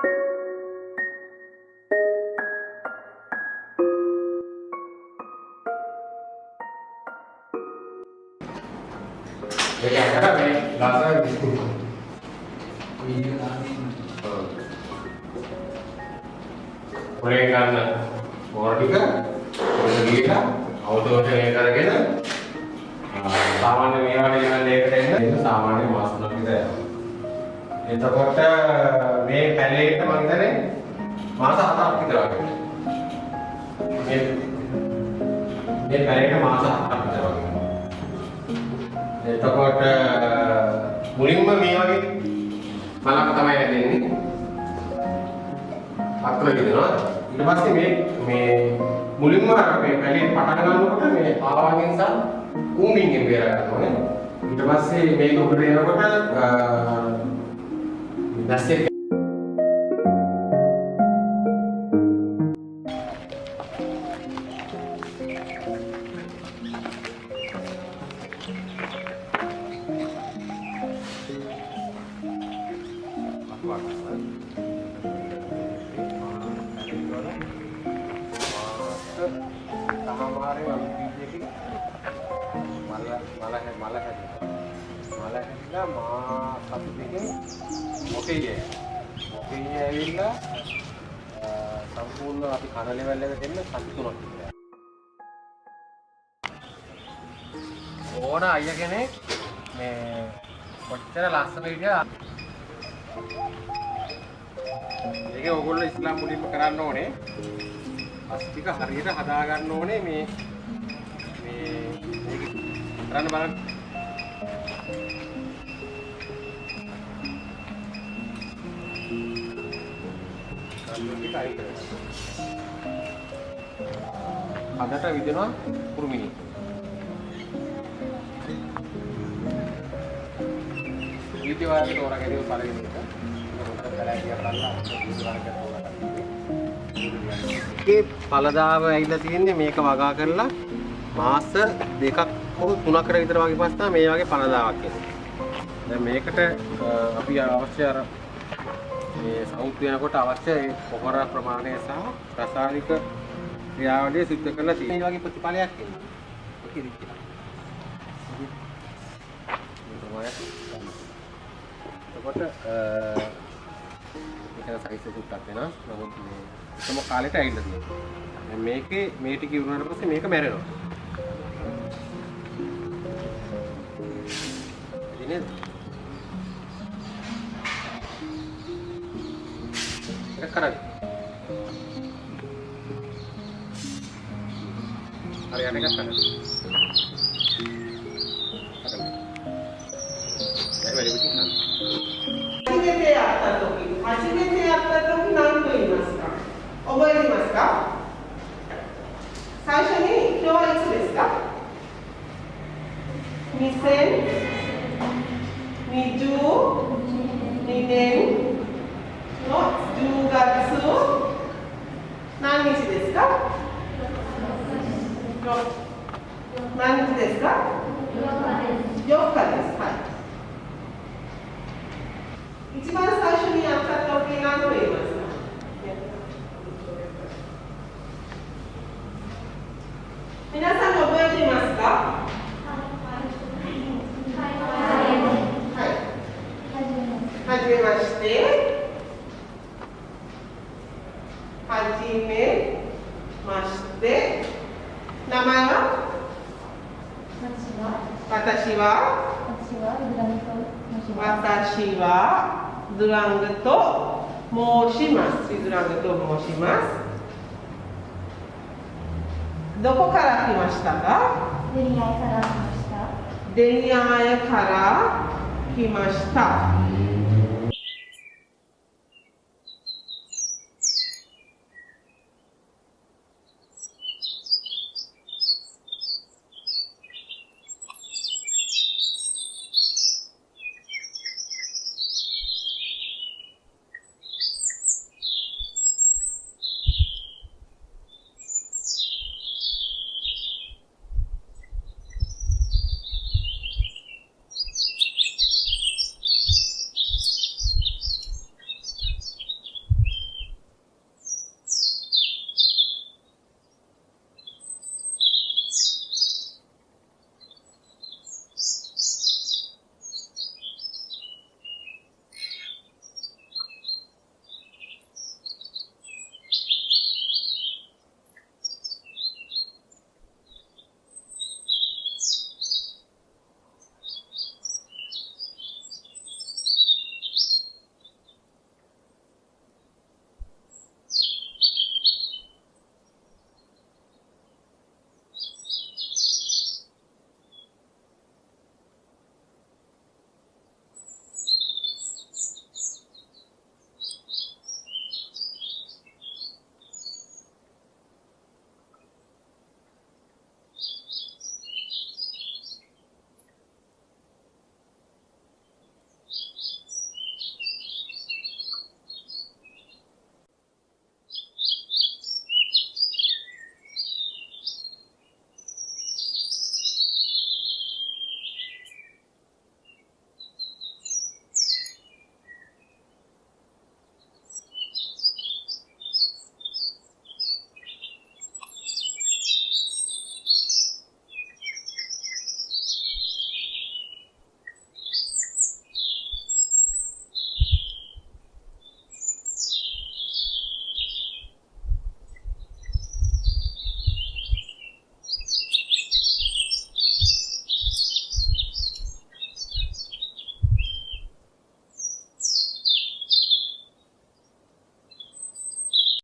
Vậy là cái này là sao? Mulai karena orang tiga, orang tiga, auto yang kerja सामान्य नियम yang लेकर itu सामान्य master kita ya. Itu kota me पहले kita मांगते masa hata kita lagi. Me पहले kita masa hata kita lagi. Itu kota mulim me lagi malah kata main ini. Aku lagi tu, itu pasti me mulim mah me pahले patakan lu kata me awal insan umingin berak tu kan. Itu pasti me itu berdaya kata nasib. Oke ya, ini සම්පූර්ණ අපි කන level එකට එන්න සති තුනක් විතර. ඕන අයියා කෙනෙක් මේ කොච්චර ලස්සන හිටියා. මේක ඕගොල්ලෝ ඉස්ලාම් මුලින්ම කරන්න ඕනේ. අස්තික හරියට හදා ගන්න ඕනේ මේ කරන්න බලන්න. අදට විදිනවා කුරුමිනි. ඊට වාගේ තෝරාගෙන ඉව පළවෙනි එක. ඒක කලයිය කරලා ඒ පළදාව ඇවිල්ලා තියෙන්නේ මේක වගා කරලා මාස දෙකක් හෝ තුනකට විතර වගේ පස්සා මේ වගේ පළදාවක් එනවා. දැන් මේකට අපි අවශ්‍ය අර මේ සෞත් වෙනකොට අවශ්‍ය ඒ පොහොර ප්‍රමාණය සහ රසායනික ක්‍රියාවලිය සිද්ධ කරලා තියෙන මේ වගේ ප්‍රතිඵලයක් එනවා. ඒක ඉතින්. එතකොට මේක සයිස් එක උඩට වෙනවා. නමුත් මේ එකම කාලෙට ඇවිල්ලා තියෙනවා. දැන් මේකේ මේ ටික ඉවරනාට පස්සේ මේක මැරෙනවා. ඉතින් කරන්නේ. හරි යන්නේ කරන්නේ. ඒ වෙලෙ විදිහට. 初めて会った時何と言いますか？覚えてますか？最初に今日はいつですか？2022年の10月何日ですか？何日ですか？4日です。はい。一番最初にやった時何と言いますか？皆さん覚えていますか？はじめまして。はじめまして。名前は？私はドゥラングと申します。ドゥラングと申します。どこから来ましたか？デニアエから来ました。